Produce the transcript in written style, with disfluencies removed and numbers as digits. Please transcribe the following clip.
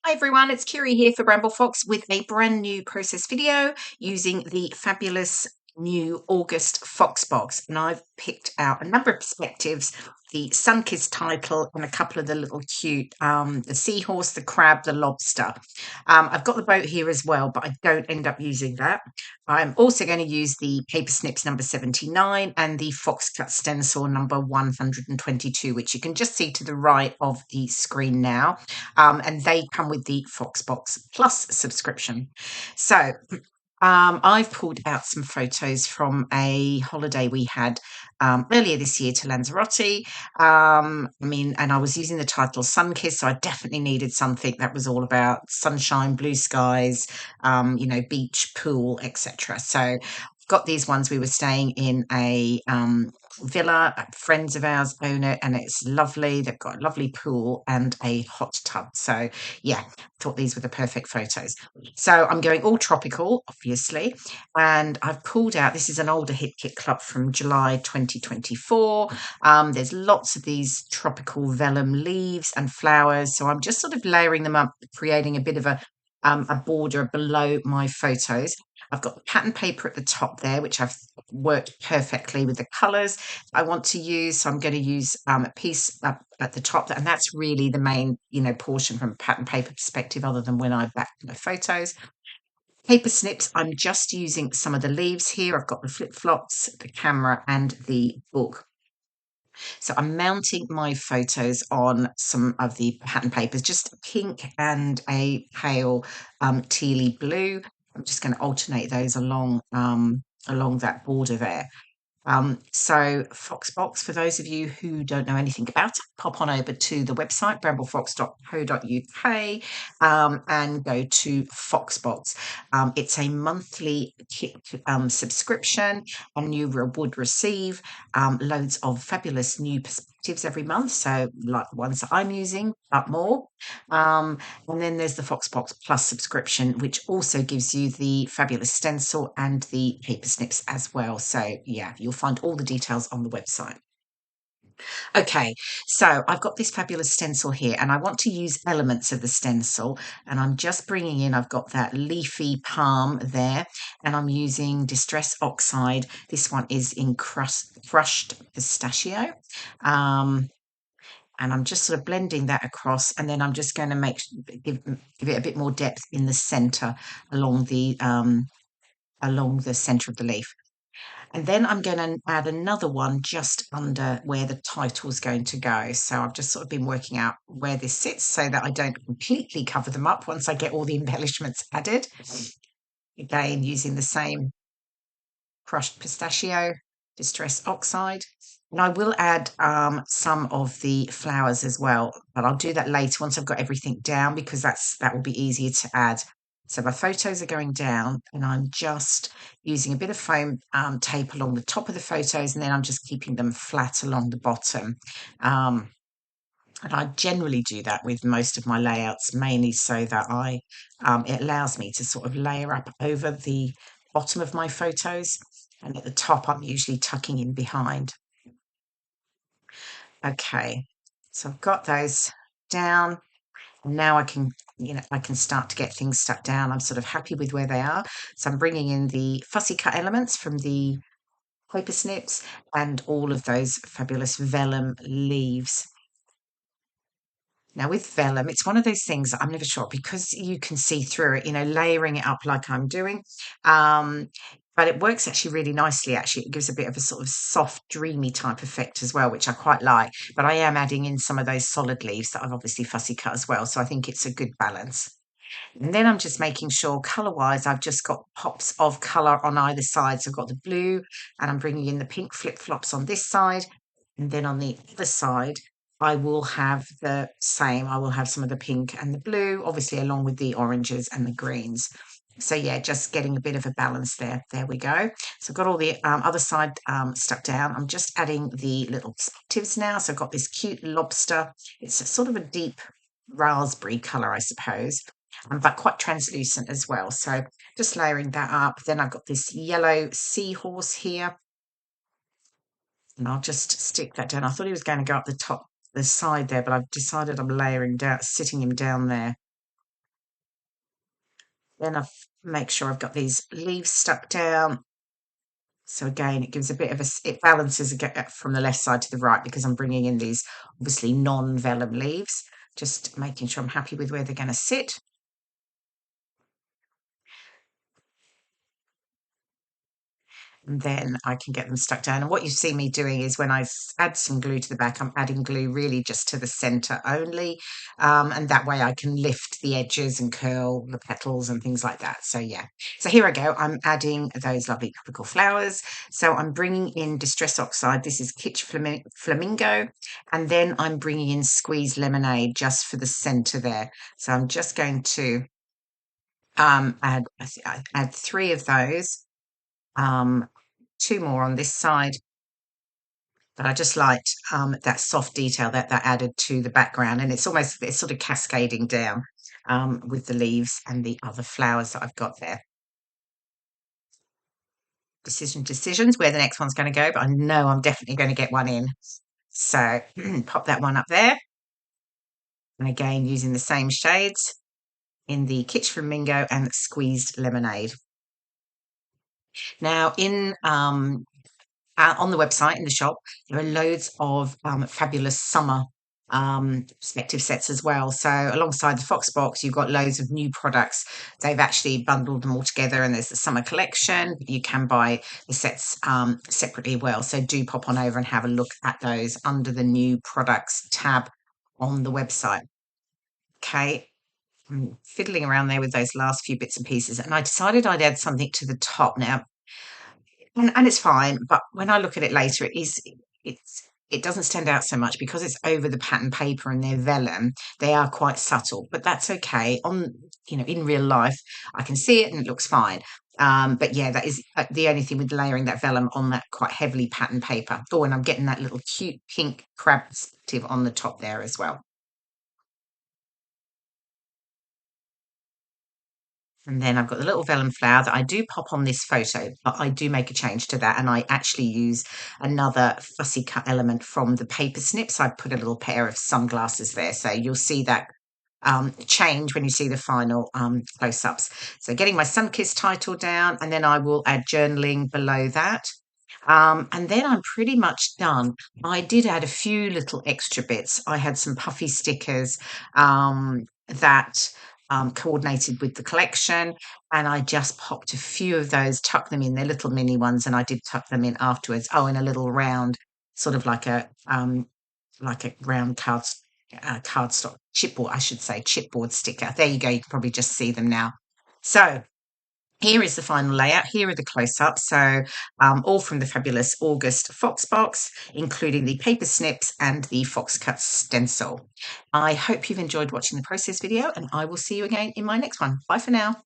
Hi everyone, it's Kirei here for Bramble Fox with a brand new process video using the fabulous new August Fox box. And I've picked out a number of perspectives, the Sunkissed title and a couple of the little cute, the seahorse, the crab, the lobster. I've got the boat here as well, but I don't end up using that. I'm also going to use the Paper Snips number 79 and the Fox Cut stencil number 122, which you can just see to the right of the screen now. And they come with the Foxbox Plus subscription. So I've pulled out some photos from a holiday we had earlier this year to Lanzarote. And I was using the title Sunkissed, so I definitely needed something that was all about sunshine, blue skies, beach, pool, etc. So I've got these ones. We were staying in a villa. Friends of ours own it, and it's lovely. They've got a lovely pool and a hot tub. So yeah, thought these were the perfect photos. So I'm going all tropical, obviously, and I've pulled out. This is an older hit kit club from July 2024. There's lots of these tropical vellum leaves and flowers, so I'm just sort of layering them up, creating a bit of a border below my photos. I've got the pattern paper at the top there, which I've worked perfectly with the colours I want to use. So I'm going to use a piece up at the top, and that's really the main, portion from a pattern paper perspective, other than when I back my photos. Paper snips, I'm just using some of the leaves here. I've got the flip-flops, the camera, and the book. So I'm mounting my photos on some of the pattern papers, just pink and a pale tealy blue. I'm just going to alternate those along that border there. So Foxbox, for those of you who don't know anything about it, pop on over to the website, bramble.fox.co.uk, and go to Foxbox. It's a monthly subscription, and you would receive loads of fabulous new perspectives every month. So like the ones that I'm using, but more. And then there's the Foxbox Plus subscription, which also gives you the fabulous stencil and the paper snips as well. So yeah, you'll find all the details on the website. Okay, so I've got this fabulous stencil here, and I want to use elements of the stencil, and I'm just bringing in, I've got that leafy palm there, and I'm using Distress Oxide. This one is in crushed pistachio. And I'm just sort of blending that across, and then I'm just going to give it a bit more depth in the center along the center of the leaf. And then I'm going to add another one just under where the title's going to go. So I've just sort of been working out where this sits so that I don't completely cover them up once I get all the embellishments added. Again, using the same crushed pistachio, Distress Oxide. And I will add some of the flowers as well, but I'll do that later once I've got everything down, because that will be easier to add. So my photos are going down, and I'm just using a bit of foam tape along the top of the photos, and then I'm just keeping them flat along the bottom. And I generally do that with most of my layouts, mainly so that it allows me to sort of layer up over the bottom of my photos, and at the top I'm usually tucking in behind. Okay, so I've got those down. Now I can start to get things stuck down. I'm sort of happy with where they are. So I'm bringing in the fussy cut elements from the paper snips and all of those fabulous vellum leaves. Now with vellum, it's one of those things that I'm never sure, because you can see through it, layering it up like I'm doing. But it works actually really nicely, actually. It gives a bit of a sort of soft, dreamy type effect as well, which I quite like. But I am adding in some of those solid leaves that I've obviously fussy cut as well. So I think it's a good balance. And then I'm just making sure colour-wise, I've just got pops of colour on either side. So I've got the blue, and I'm bringing in the pink flip-flops on this side. And then on the other side, I will have the same. I will have some of the pink and the blue, obviously along with the oranges and the greens. So yeah, just getting a bit of a balance there. There we go. So I've got all the other side stuck down. I'm just adding the little perspectives now. So I've got this cute lobster. It's a sort of a deep raspberry colour, I suppose, but quite translucent as well. So just layering that up. Then I've got this yellow seahorse here, and I'll just stick that down. I thought he was going to go up the side there, but I've decided I'm layering down, sitting him down there. Then I make sure I've got these leaves stuck down. So again, it gives a bit of it balances from the left side to the right because I'm bringing in these obviously non-vellum leaves, just making sure I'm happy with where they're going to sit. And then I can get them stuck down. And what you see me doing is when I add some glue to the back, I'm adding glue really just to the center only. And that way I can lift the edges and curl the petals and things like that. So yeah, so here I go. I'm adding those lovely tropical flowers. So I'm bringing in Distress Oxide. This is Kitsch Flamingo. And then I'm bringing in Squeezed Lemonade just for the center there. So I'm just going to add 3 of those. 2 more on this side, but I just liked that soft detail that added to the background, and it's sort of cascading down with the leaves and the other flowers that I've got there. Decisions where the next one's going to go, but I know I'm definitely going to get one in. So pop that one up there, and again using the same shades in the Kitsch Flamingo and Squeezed Lemonade. Now on the website in the shop, there are loads of fabulous summer perspective sets as well. So alongside the Fox box, you've got loads of new products. They've actually bundled them all together, and there's the summer collection. You can buy the sets separately as well. So do pop on over and have a look at those under the new products tab on the website. Okay. I'm fiddling around there with those last few bits and pieces, and I decided I'd add something to the top. Now, and it's fine, but when I look at it later, it doesn't stand out so much because it's over the pattern paper and they're vellum. They are quite subtle, but that's okay. In real life, I can see it and it looks fine. But yeah, that is the only thing with layering that vellum on that quite heavily pattern paper. Oh, and I'm getting that little cute pink crab perspective on the top there as well. And then I've got the little vellum flower that I do pop on this photo, but I do make a change to that. And I actually use another fussy cut element from the Paper Snips. I put a little pair of sunglasses there. So you'll see that change when you see the final close-ups. So getting my Sunkissed title down, and then I will add journaling below that. And then I'm pretty much done. I did add a few little extra bits. I had some puffy stickers that coordinated with the collection, and I just popped a few of those, tucked them in. They're little mini ones, and I did tuck them in afterwards. Oh, in a little round, sort of like a round cardstock chipboard, I should say, chipboard sticker. There you go. You can probably just see them now. So here is the final layout. Here are the close-ups. So all from the fabulous August Fox box, including the paper snips and the Fox cut stencil. I hope you've enjoyed watching the process video, and I will see you again in my next one. Bye for now.